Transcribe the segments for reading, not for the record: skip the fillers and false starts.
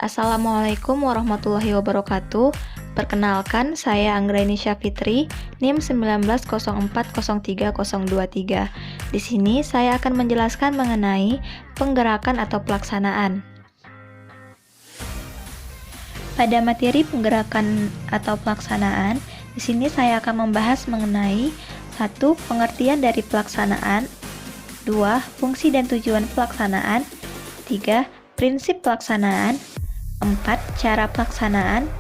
Assalamualaikum warahmatullahi wabarakatuh. Perkenalkan, saya Anggraini Syafitri, NIM 1904030323. Di sini saya akan menjelaskan mengenai penggerakan atau pelaksanaan. Pada materi penggerakan atau pelaksanaan, di sini saya akan membahas mengenai 1. Pengertian dari pelaksanaan, 2. Fungsi dan tujuan pelaksanaan, 3. Prinsip pelaksanaan, 4. Cara pelaksanaan,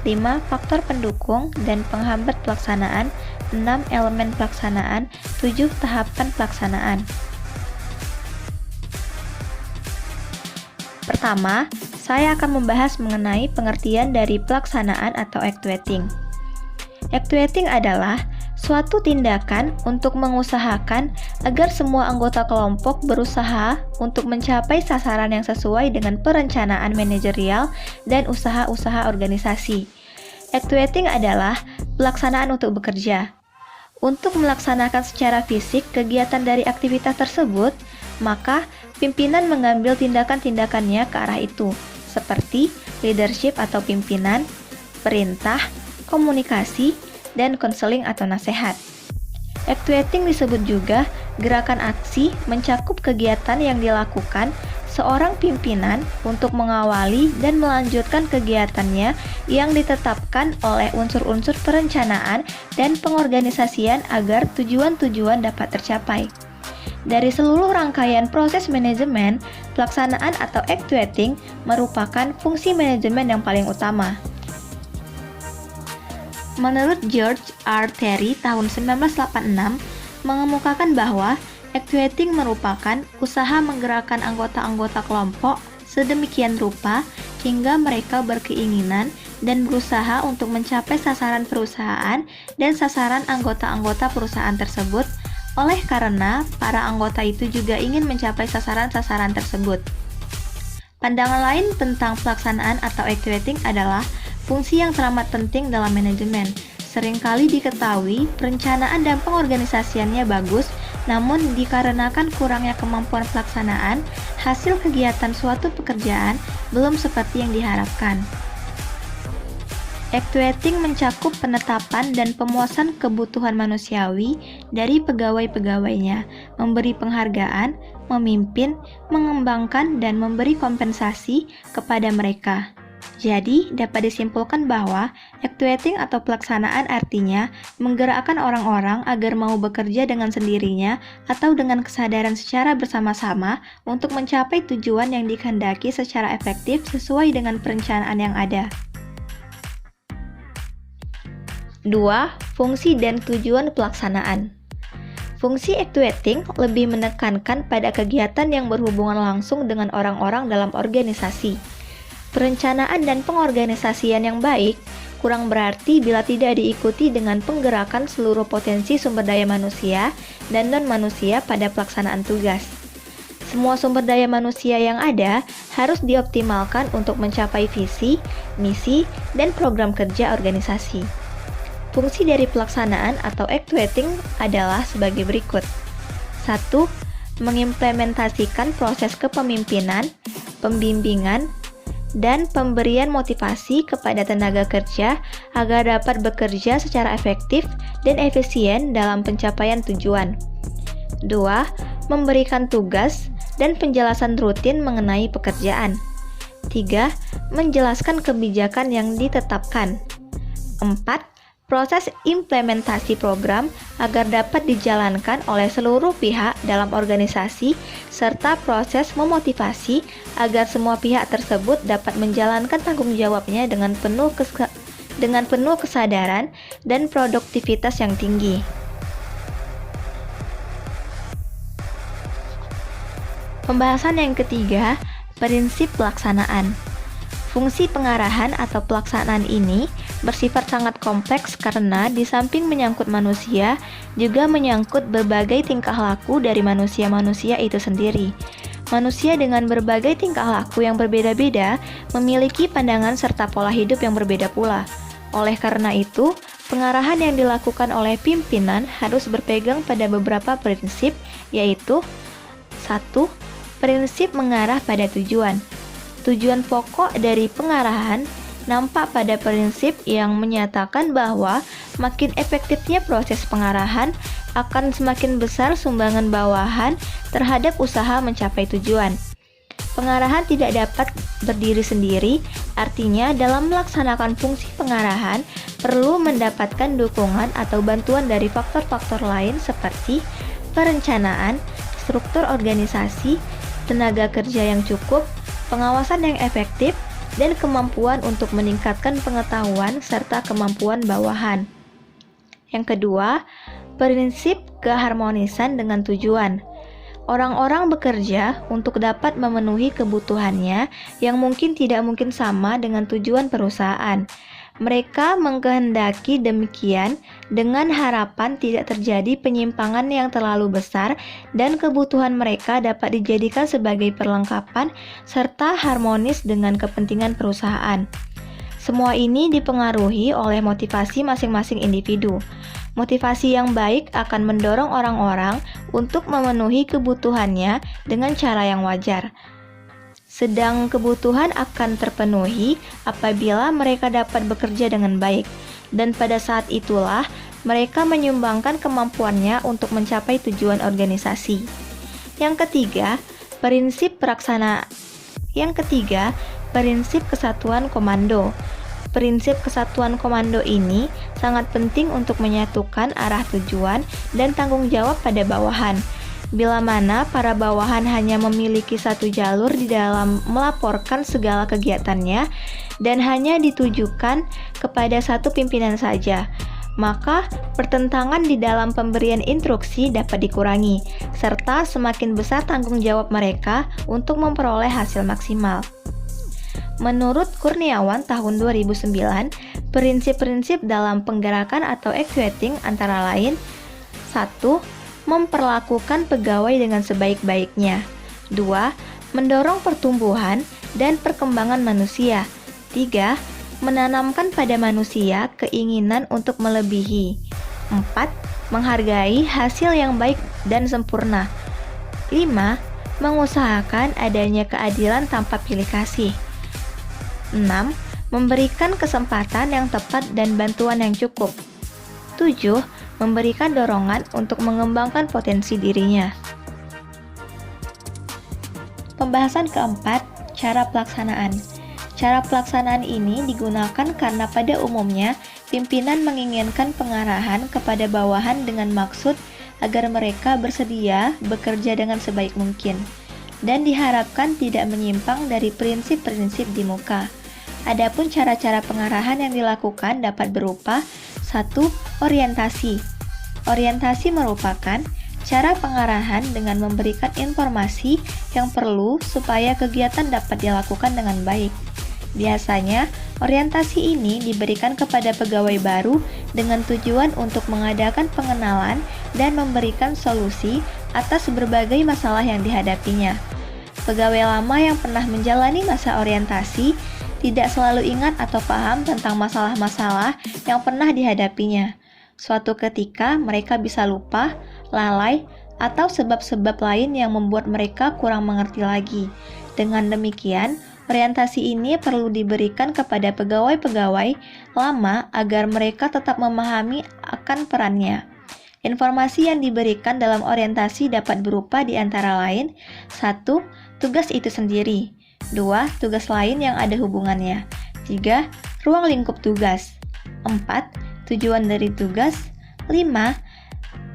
5. Faktor pendukung dan penghambat pelaksanaan, 6. Elemen pelaksanaan, 7. Tahapan pelaksanaan. Pertama, saya akan membahas mengenai pengertian dari pelaksanaan atau actuating. Actuating adalah suatu tindakan untuk mengusahakan agar semua anggota kelompok berusaha untuk mencapai sasaran yang sesuai dengan perencanaan manajerial dan usaha-usaha organisasi. Actuating adalah pelaksanaan untuk bekerja. Untuk melaksanakan secara fisik kegiatan dari aktivitas tersebut, maka pimpinan mengambil tindakan-tindakannya ke arah itu, seperti leadership atau pimpinan, perintah, komunikasi, dan konseling atau nasihat. Actuating disebut juga gerakan aksi mencakup kegiatan yang dilakukan seorang pimpinan untuk mengawali dan melanjutkan kegiatannya yang ditetapkan oleh unsur-unsur perencanaan dan pengorganisasian agar tujuan-tujuan dapat tercapai. Dari seluruh rangkaian proses manajemen, pelaksanaan atau actuating merupakan fungsi manajemen yang paling utama. Menurut George R. Terry tahun 1986 mengemukakan bahwa actuating merupakan usaha menggerakkan anggota-anggota kelompok sedemikian rupa hingga mereka berkeinginan dan berusaha untuk mencapai sasaran perusahaan dan sasaran anggota-anggota perusahaan tersebut, oleh karena para anggota itu juga ingin mencapai sasaran-sasaran tersebut. Pandangan lain tentang pelaksanaan atau actuating adalah fungsi yang teramat penting dalam manajemen. Seringkali diketahui perencanaan dan pengorganisasiannya bagus, namun dikarenakan kurangnya kemampuan pelaksanaan, hasil kegiatan suatu pekerjaan belum seperti yang diharapkan. Actuating mencakup penetapan dan pemuasan kebutuhan manusiawi dari pegawai-pegawainya, memberi penghargaan, memimpin, mengembangkan, dan memberi kompensasi kepada mereka. Jadi, dapat disimpulkan bahwa actuating atau pelaksanaan artinya menggerakkan orang-orang agar mau bekerja dengan sendirinya atau dengan kesadaran secara bersama-sama untuk mencapai tujuan yang dikehendaki secara efektif sesuai dengan perencanaan yang ada. 2. Fungsi dan tujuan pelaksanaan. Fungsi actuating lebih menekankan pada kegiatan yang berhubungan langsung dengan orang-orang dalam organisasi. Perencanaan dan pengorganisasian yang baik kurang berarti bila tidak diikuti dengan penggerakan seluruh potensi sumber daya manusia dan non-manusia pada pelaksanaan tugas. Semua sumber daya manusia yang ada harus dioptimalkan untuk mencapai visi, misi, dan program kerja organisasi. Fungsi dari pelaksanaan atau actuating adalah sebagai berikut. 1. Mengimplementasikan proses kepemimpinan, pembimbingan, dan pemberian motivasi kepada tenaga kerja agar dapat bekerja secara efektif dan efisien dalam pencapaian tujuan. 2. Memberikan tugas dan penjelasan rutin mengenai pekerjaan. 3. Menjelaskan kebijakan yang ditetapkan. 4. Proses implementasi program agar dapat dijalankan oleh seluruh pihak dalam organisasi, serta proses memotivasi agar semua pihak tersebut dapat menjalankan tanggung jawabnya dengan penuh kesadaran dan produktivitas yang tinggi. Pembahasan yang ketiga, prinsip pelaksanaan. Fungsi pengarahan atau pelaksanaan ini bersifat sangat kompleks karena di samping menyangkut manusia, juga menyangkut berbagai tingkah laku dari manusia-manusia itu sendiri. Manusia dengan berbagai tingkah laku yang berbeda-beda memiliki pandangan serta pola hidup yang berbeda pula. Oleh karena itu, pengarahan yang dilakukan oleh pimpinan harus berpegang pada beberapa prinsip, yaitu 1. Prinsip mengarah pada tujuan. Tujuan pokok dari pengarahan nampak pada prinsip yang menyatakan bahwa makin efektifnya proses pengarahan akan semakin besar sumbangan bawahan terhadap usaha mencapai tujuan. Pengarahan tidak dapat berdiri sendiri, artinya dalam melaksanakan fungsi pengarahan perlu mendapatkan dukungan atau bantuan dari faktor-faktor lain seperti perencanaan, struktur organisasi, tenaga kerja yang cukup, pengawasan yang efektif, dan kemampuan untuk meningkatkan pengetahuan serta kemampuan bawahan. Yang kedua, prinsip keharmonisan dengan tujuan. Orang-orang bekerja untuk dapat memenuhi kebutuhannya yang mungkin tidak mungkin sama dengan tujuan perusahaan. Mereka mengkehendaki demikian dengan harapan tidak terjadi penyimpangan yang terlalu besar dan kebutuhan mereka dapat dijadikan sebagai perlengkapan serta harmonis dengan kepentingan perusahaan. Semua ini dipengaruhi oleh motivasi masing-masing individu. Motivasi yang baik akan mendorong orang-orang untuk memenuhi kebutuhannya dengan cara yang wajar. Sedang kebutuhan akan terpenuhi apabila mereka dapat bekerja dengan baik, dan pada saat itulah mereka menyumbangkan kemampuannya untuk mencapai tujuan organisasi. Yang ketiga, prinsip kesatuan komando. Prinsip kesatuan komando ini sangat penting untuk menyatukan arah tujuan dan tanggung jawab pada bawahan. Bila mana para bawahan hanya memiliki satu jalur di dalam melaporkan segala kegiatannya dan hanya ditujukan kepada satu pimpinan saja, maka pertentangan di dalam pemberian instruksi dapat dikurangi, serta semakin besar tanggung jawab mereka untuk memperoleh hasil maksimal. Menurut Kurniawan tahun 2009, prinsip-prinsip dalam penggerakan atau actuating antara lain: 1. Memperlakukan pegawai dengan sebaik-baiknya. 2. Mendorong pertumbuhan dan perkembangan manusia. 3. Menanamkan pada manusia keinginan untuk melebihi. 4. Menghargai hasil yang baik dan sempurna. 5. Mengusahakan adanya keadilan tanpa pilih kasih. 6. Memberikan kesempatan yang tepat dan bantuan yang cukup. 7. Memberikan dorongan untuk mengembangkan potensi dirinya. Pembahasan keempat, cara pelaksanaan. Cara pelaksanaan ini digunakan karena pada umumnya pimpinan menginginkan pengarahan kepada bawahan dengan maksud agar mereka bersedia bekerja dengan sebaik mungkin dan diharapkan tidak menyimpang dari prinsip-prinsip di muka. Adapun cara-cara pengarahan yang dilakukan dapat berupa: 1. Orientasi. Orientasi merupakan cara pengarahan dengan memberikan informasi yang perlu supaya kegiatan dapat dilakukan dengan baik. Biasanya, orientasi ini diberikan kepada pegawai baru dengan tujuan untuk mengadakan pengenalan dan memberikan solusi atas berbagai masalah yang dihadapinya. Pegawai lama yang pernah menjalani masa orientasi tidak selalu ingat atau paham tentang masalah-masalah yang pernah dihadapinya. Suatu ketika mereka bisa lupa, lalai, atau sebab-sebab lain yang membuat mereka kurang mengerti lagi. Dengan demikian, orientasi ini perlu diberikan kepada pegawai-pegawai lama agar mereka tetap memahami akan perannya. Informasi yang diberikan dalam orientasi dapat berupa di antara lain: 1. Tugas itu sendiri. 2. Tugas lain yang ada hubungannya. 3. Ruang lingkup tugas. 4. Tujuan dari tugas. 5.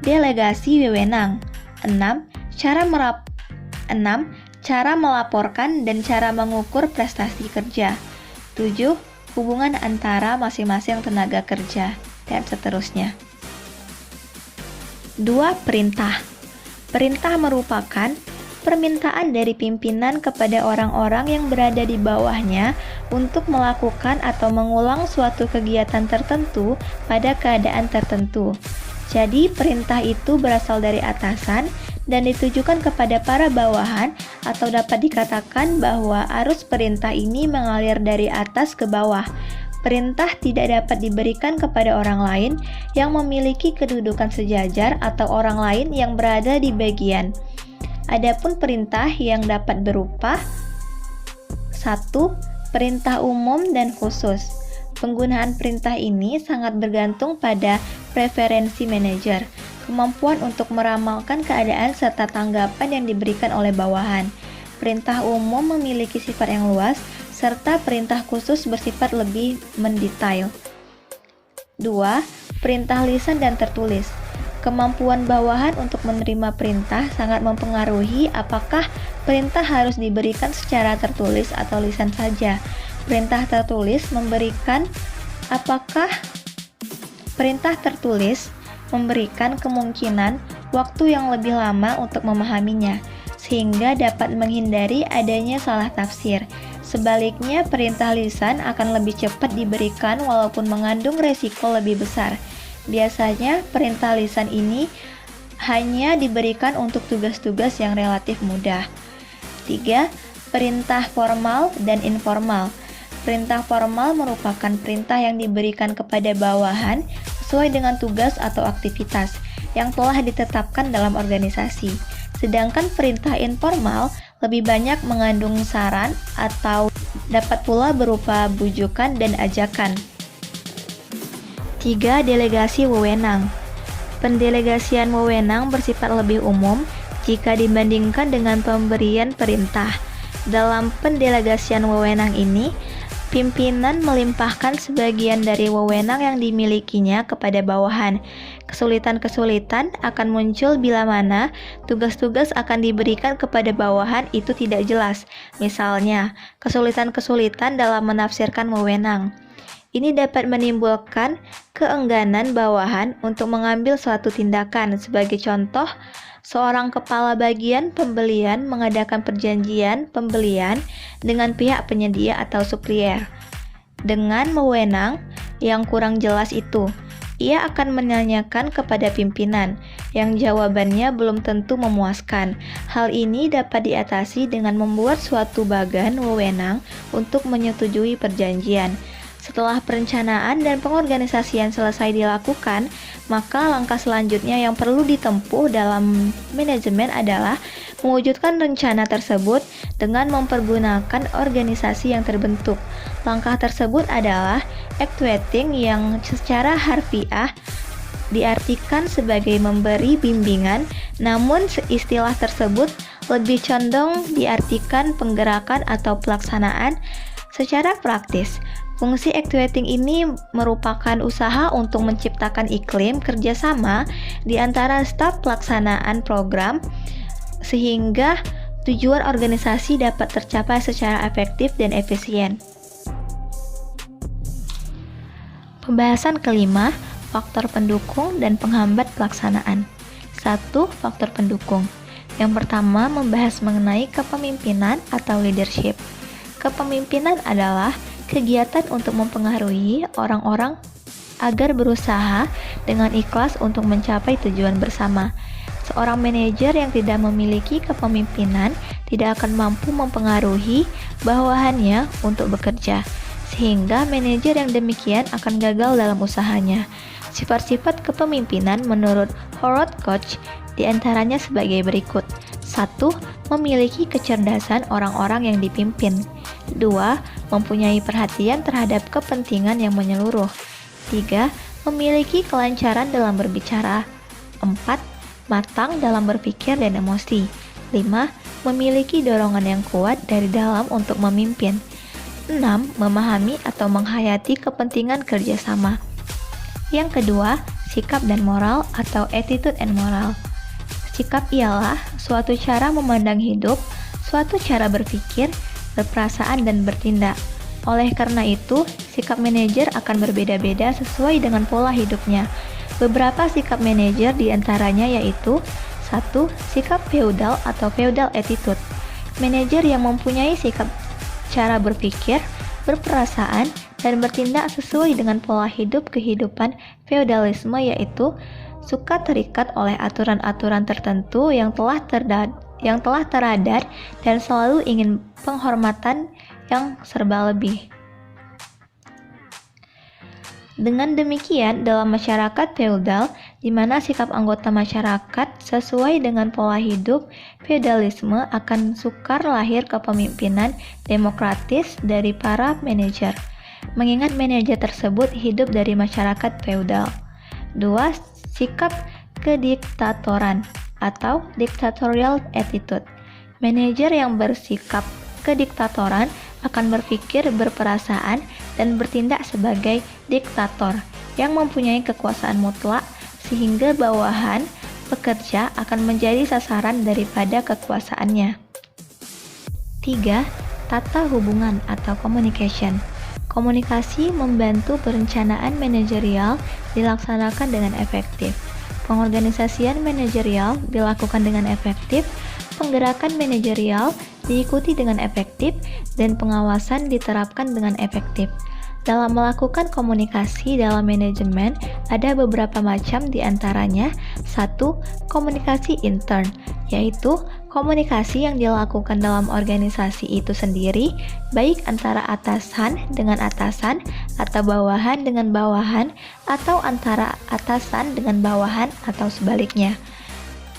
Delegasi wewenang. 6. Cara melaporkan dan cara mengukur prestasi kerja. 7. Hubungan antara masing-masing tenaga kerja, dan seterusnya. 2. Perintah. Perintah merupakan permintaan dari pimpinan kepada orang-orang yang berada di bawahnya untuk melakukan atau mengulang suatu kegiatan tertentu pada keadaan tertentu. Jadi, perintah itu berasal dari atasan dan ditujukan kepada para bawahan, atau dapat dikatakan bahwa arus perintah ini mengalir dari atas ke bawah. Perintah tidak dapat diberikan kepada orang lain yang memiliki kedudukan sejajar atau orang lain yang berada di bagian. Adapun perintah yang dapat berupa: 1. 1. Perintah umum dan khusus. Penggunaan perintah ini sangat bergantung pada preferensi manajer, kemampuan untuk meramalkan keadaan serta tanggapan yang diberikan oleh bawahan. Perintah umum memiliki sifat yang luas, serta perintah khusus bersifat lebih mendetail. 2. Perintah lisan dan tertulis. Kemampuan bawahan untuk menerima perintah sangat mempengaruhi apakah perintah harus diberikan secara tertulis atau lisan saja. Perintah tertulis memberikan kemungkinan waktu yang lebih lama untuk memahaminya, sehingga dapat menghindari adanya salah tafsir. Sebaliknya, perintah lisan akan lebih cepat diberikan walaupun mengandung resiko lebih besar. Biasanya, perintah lisan ini hanya diberikan untuk tugas-tugas yang relatif mudah. 3. Perintah formal dan informal. Perintah formal merupakan perintah yang diberikan kepada bawahan sesuai dengan tugas atau aktivitas yang telah ditetapkan dalam organisasi. Sedangkan perintah informal lebih banyak mengandung saran atau dapat pula berupa bujukan dan ajakan. 3. Delegasi wewenang. Pendelegasian wewenang bersifat lebih umum jika dibandingkan dengan pemberian perintah. Dalam pendelegasian wewenang ini, pimpinan melimpahkan sebagian dari wewenang yang dimilikinya kepada bawahan. Kesulitan-kesulitan akan muncul bila mana tugas-tugas akan diberikan kepada bawahan itu tidak jelas. Misalnya, kesulitan-kesulitan dalam menafsirkan wewenang. Ini dapat menimbulkan keengganan bawahan untuk mengambil suatu tindakan. Sebagai contoh, seorang kepala bagian pembelian mengadakan perjanjian pembelian dengan pihak penyedia atau supplier. Dengan wewenang yang kurang jelas itu, ia akan menanyakan kepada pimpinan, yang jawabannya belum tentu memuaskan. Hal ini dapat diatasi dengan membuat suatu bagan wewenang untuk menyetujui perjanjian. Setelah perencanaan dan pengorganisasian selesai dilakukan, maka langkah selanjutnya yang perlu ditempuh dalam manajemen adalah mewujudkan rencana tersebut dengan mempergunakan organisasi yang terbentuk. Langkah tersebut adalah actuating yang secara harfiah diartikan sebagai memberi bimbingan, namun istilah tersebut lebih condong diartikan penggerakan atau pelaksanaan secara praktis. Fungsi actuating ini merupakan usaha untuk menciptakan iklim kerjasama di antara staf pelaksanaan program sehingga tujuan organisasi dapat tercapai secara efektif dan efisien. Pembahasan kelima, faktor pendukung dan penghambat pelaksanaan. 1. Faktor pendukung. Yang pertama membahas mengenai kepemimpinan atau leadership. Kepemimpinan adalah kegiatan untuk mempengaruhi orang-orang agar berusaha dengan ikhlas untuk mencapai tujuan bersama. Seorang manajer yang tidak memiliki kepemimpinan tidak akan mampu mempengaruhi bawahannya untuk bekerja, sehingga manajer yang demikian akan gagal dalam usahanya. Sifat-sifat kepemimpinan menurut Howard Koch diantaranya sebagai berikut. 1. Memiliki kecerdasan orang-orang yang dipimpin. 2. Mempunyai perhatian terhadap kepentingan yang menyeluruh. 3. Memiliki kelancaran dalam berbicara. 4. Matang dalam berpikir dan emosi. 5. Memiliki dorongan yang kuat dari dalam untuk memimpin. 6. Memahami atau menghayati kepentingan kerjasama. Yang kedua, sikap dan moral atau attitude and moral. Sikap ialah suatu cara memandang hidup, suatu cara berpikir, berperasaan dan bertindak. Oleh karena itu, sikap manajer akan berbeda-beda sesuai dengan pola hidupnya. Beberapa sikap manajer diantaranya yaitu 1. Sikap feudal atau feudal attitude. Manajer yang mempunyai sikap cara berpikir, berperasaan, dan bertindak sesuai dengan pola hidup kehidupan feudalisme yaitu suka terikat oleh aturan-aturan tertentu yang telah teradat dan selalu ingin penghormatan yang serba lebih. Dengan demikian, dalam masyarakat feodal, di mana sikap anggota masyarakat sesuai dengan pola hidup feodalisme akan sukar lahir kepemimpinan demokratis dari para manajer, mengingat manajer tersebut hidup dari masyarakat feodal. 2. Sikap kediktatoran atau dictatorial attitude. Manajer yang bersikap kediktatoran akan berpikir, berperasaan, dan bertindak sebagai diktator yang mempunyai kekuasaan mutlak sehingga bawahan pekerja akan menjadi sasaran daripada kekuasaannya. 3. Tata hubungan atau communication. Komunikasi membantu perencanaan manajerial dilaksanakan dengan efektif. Pengorganisasian manajerial dilakukan dengan efektif, penggerakan manajerial diikuti dengan efektif, dan pengawasan diterapkan dengan efektif. Dalam melakukan komunikasi dalam manajemen, ada beberapa macam diantaranya. 1. Komunikasi intern, yaitu komunikasi yang dilakukan dalam organisasi itu sendiri, baik antara atasan dengan atasan, atau bawahan dengan bawahan, atau antara atasan dengan bawahan, atau sebaliknya.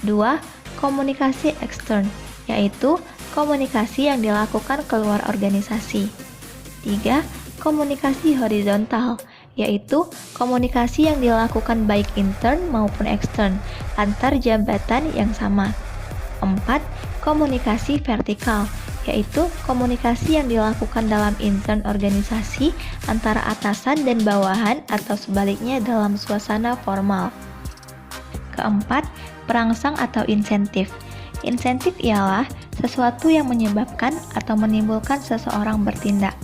2. Komunikasi ekstern, yaitu komunikasi yang dilakukan keluar organisasi. 3. Komunikasi horizontal, yaitu komunikasi yang dilakukan baik intern maupun ekstern antar jabatan yang sama. 4. Komunikasi vertikal, yaitu komunikasi yang dilakukan dalam intern organisasi antara atasan dan bawahan atau sebaliknya dalam suasana formal. Keempat, perangsang atau insentif. Insentif ialah sesuatu yang menyebabkan atau menimbulkan seseorang bertindak.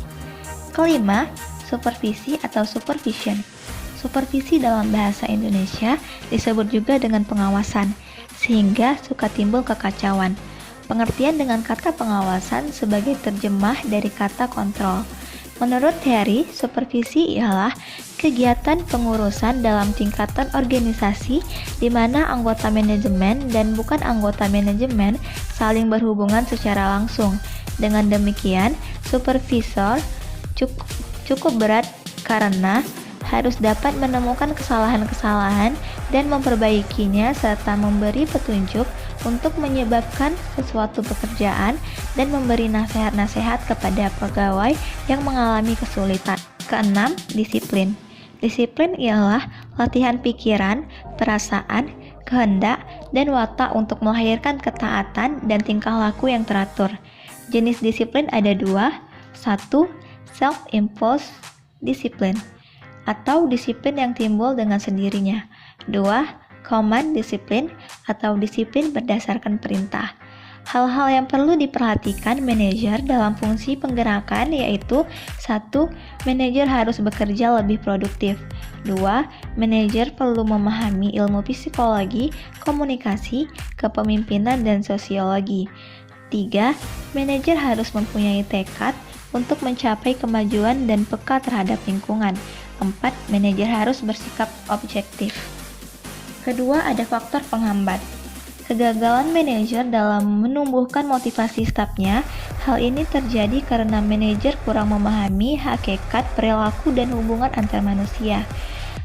Kelima, supervisi atau supervision. Supervisi dalam bahasa Indonesia disebut juga dengan pengawasan, sehingga suka timbul kekacauan. Pengertian dengan kata pengawasan sebagai terjemah dari kata kontrol. Menurut teori, supervisi ialah kegiatan pengurusan dalam tingkatan organisasi di mana anggota manajemen dan bukan anggota manajemen saling berhubungan secara langsung. Dengan demikian, supervisor cukup berat karena harus dapat menemukan kesalahan-kesalahan dan memperbaikinya serta memberi petunjuk untuk menyebabkan sesuatu pekerjaan dan memberi nasihat-nasihat kepada pegawai yang mengalami kesulitan. Keenam, disiplin. Disiplin ialah latihan pikiran, perasaan, kehendak, dan watak untuk melahirkan ketaatan dan tingkah laku yang teratur. Jenis disiplin ada dua. 1. Self-imposed disiplin atau disiplin yang timbul dengan sendirinya. 2. Command disiplin atau disiplin berdasarkan perintah. Hal-hal yang perlu diperhatikan manajer dalam fungsi penggerakan yaitu 1. Manajer harus bekerja lebih produktif. 2. Manajer perlu memahami ilmu psikologi, komunikasi, kepemimpinan, dan sosiologi. 3. Manajer harus mempunyai tekad untuk mencapai kemajuan dan peka terhadap lingkungan. 4. Manajer harus bersikap objektif. Kedua, ada faktor penghambat. Kegagalan manajer dalam menumbuhkan motivasi stafnya. Hal ini terjadi karena manajer kurang memahami hakikat perilaku dan hubungan antar manusia.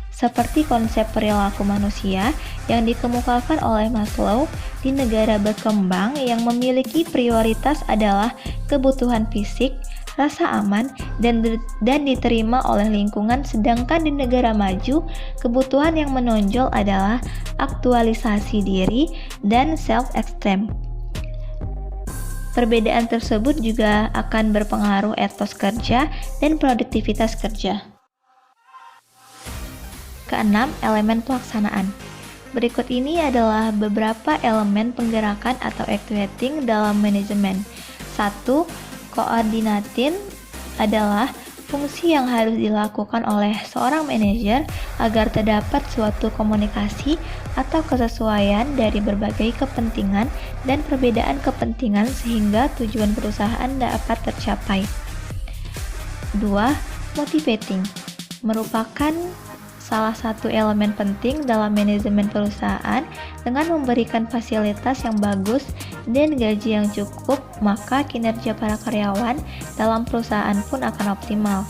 Seperti konsep perilaku manusia yang dikemukakan oleh Maslow, di negara berkembang yang memiliki prioritas adalah kebutuhan fisik, rasa aman, dan diterima oleh lingkungan, sedangkan di negara maju, kebutuhan yang menonjol adalah aktualisasi diri dan self-esteem. Perbedaan tersebut juga akan berpengaruh etos kerja dan produktivitas kerja. Keenam, elemen pelaksanaan. Berikut ini adalah beberapa elemen penggerakan atau actuating dalam manajemen. 1. Koordinatin adalah fungsi yang harus dilakukan oleh seorang manajer agar terdapat suatu komunikasi atau kesesuaian dari berbagai kepentingan dan perbedaan kepentingan sehingga tujuan perusahaan dapat tercapai. 2. Motivating merupakan salah satu elemen penting dalam manajemen perusahaan. Dengan memberikan fasilitas yang bagus dan gaji yang cukup, maka kinerja para karyawan dalam perusahaan pun akan optimal.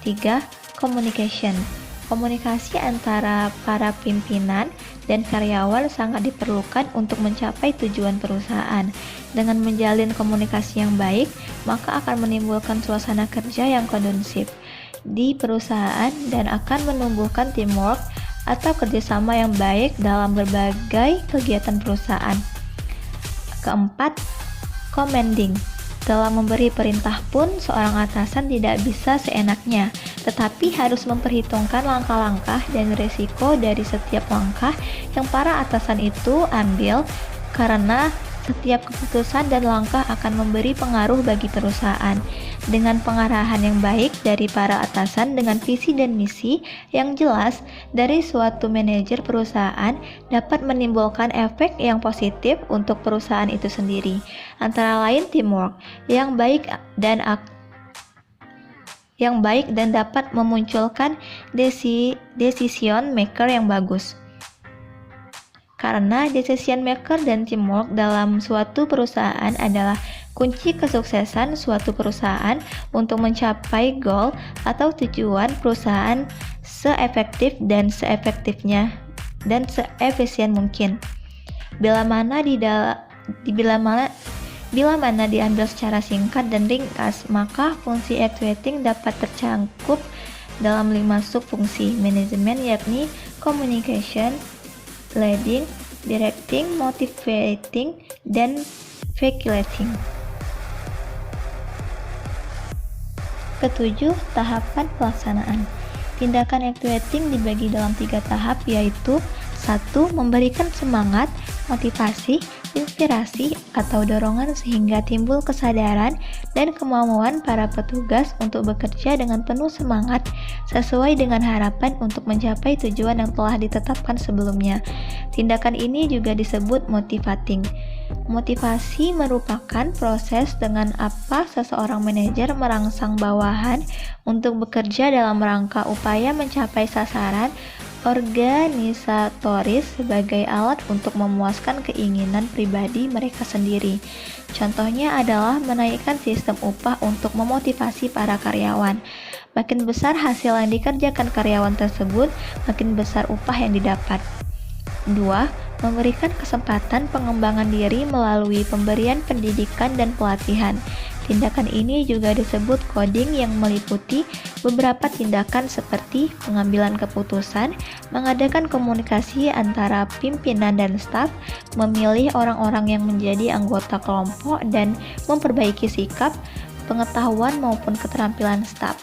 3. Communication Komunikasi antara para pimpinan dan karyawan sangat diperlukan untuk mencapai tujuan perusahaan. Dengan menjalin komunikasi yang baik, maka akan menimbulkan suasana kerja yang kondusif di perusahaan dan akan menumbuhkan teamwork atau kerjasama yang baik dalam berbagai kegiatan perusahaan. Keempat, commanding. Dalam memberi perintah pun, seorang atasan tidak bisa seenaknya, tetapi harus memperhitungkan langkah-langkah dan risiko dari setiap langkah yang para atasan itu ambil, karena setiap keputusan dan langkah akan memberi pengaruh bagi perusahaan. Dengan pengarahan yang baik dari para atasan dengan visi dan misi yang jelas dari suatu manajer perusahaan dapat menimbulkan efek yang positif untuk perusahaan itu sendiri. Antara lain teamwork yang baik dan dapat memunculkan decision maker yang bagus. Karena decision maker dan teamwork dalam suatu perusahaan adalah kunci kesuksesan suatu perusahaan untuk mencapai goal atau tujuan perusahaan seefektif dan seefisien mungkin. Bila mana diambil secara singkat dan ringkas, maka fungsi actuating dapat tercakup dalam 5 subfungsi manajemen, yakni communication, leading, directing, motivating, dan facilitating. Ketujuh, tahapan pelaksanaan. Tindakan actuating dibagi dalam 3 tahap, yaitu 1. Memberikan semangat, motivasi, inspirasi, atau dorongan sehingga timbul kesadaran dan kemauan para petugas untuk bekerja dengan penuh semangat sesuai dengan harapan untuk mencapai tujuan yang telah ditetapkan sebelumnya. Tindakan ini juga disebut motivating. Motivasi merupakan proses dengan apa seseorang manajer merangsang bawahan untuk bekerja dalam rangka upaya mencapai sasaran organisatoris sebagai alat untuk memuaskan keinginan pribadi mereka sendiri. Contohnya adalah menaikkan sistem upah untuk memotivasi para karyawan. Makin besar hasil yang dikerjakan karyawan tersebut, makin besar upah yang didapat. 2. Memberikan kesempatan pengembangan diri melalui pemberian pendidikan dan pelatihan. Tindakan ini juga disebut coding yang meliputi beberapa tindakan seperti pengambilan keputusan, mengadakan komunikasi antara pimpinan dan staf, memilih orang-orang yang menjadi anggota kelompok, dan memperbaiki sikap, pengetahuan maupun keterampilan staf.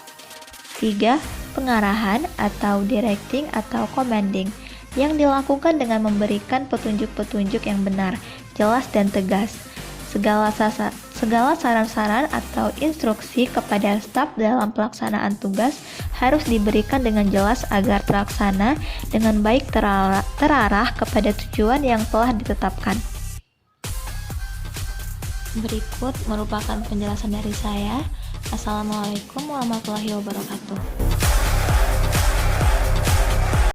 3. Pengarahan atau directing atau commanding yang dilakukan dengan memberikan petunjuk-petunjuk yang benar, jelas, dan tegas. Segala saran-saran atau instruksi kepada staf dalam pelaksanaan tugas harus diberikan dengan jelas agar terlaksana dengan baik, terarah kepada tujuan yang telah ditetapkan. Berikut merupakan penjelasan dari saya. Assalamualaikum warahmatullahi wabarakatuh.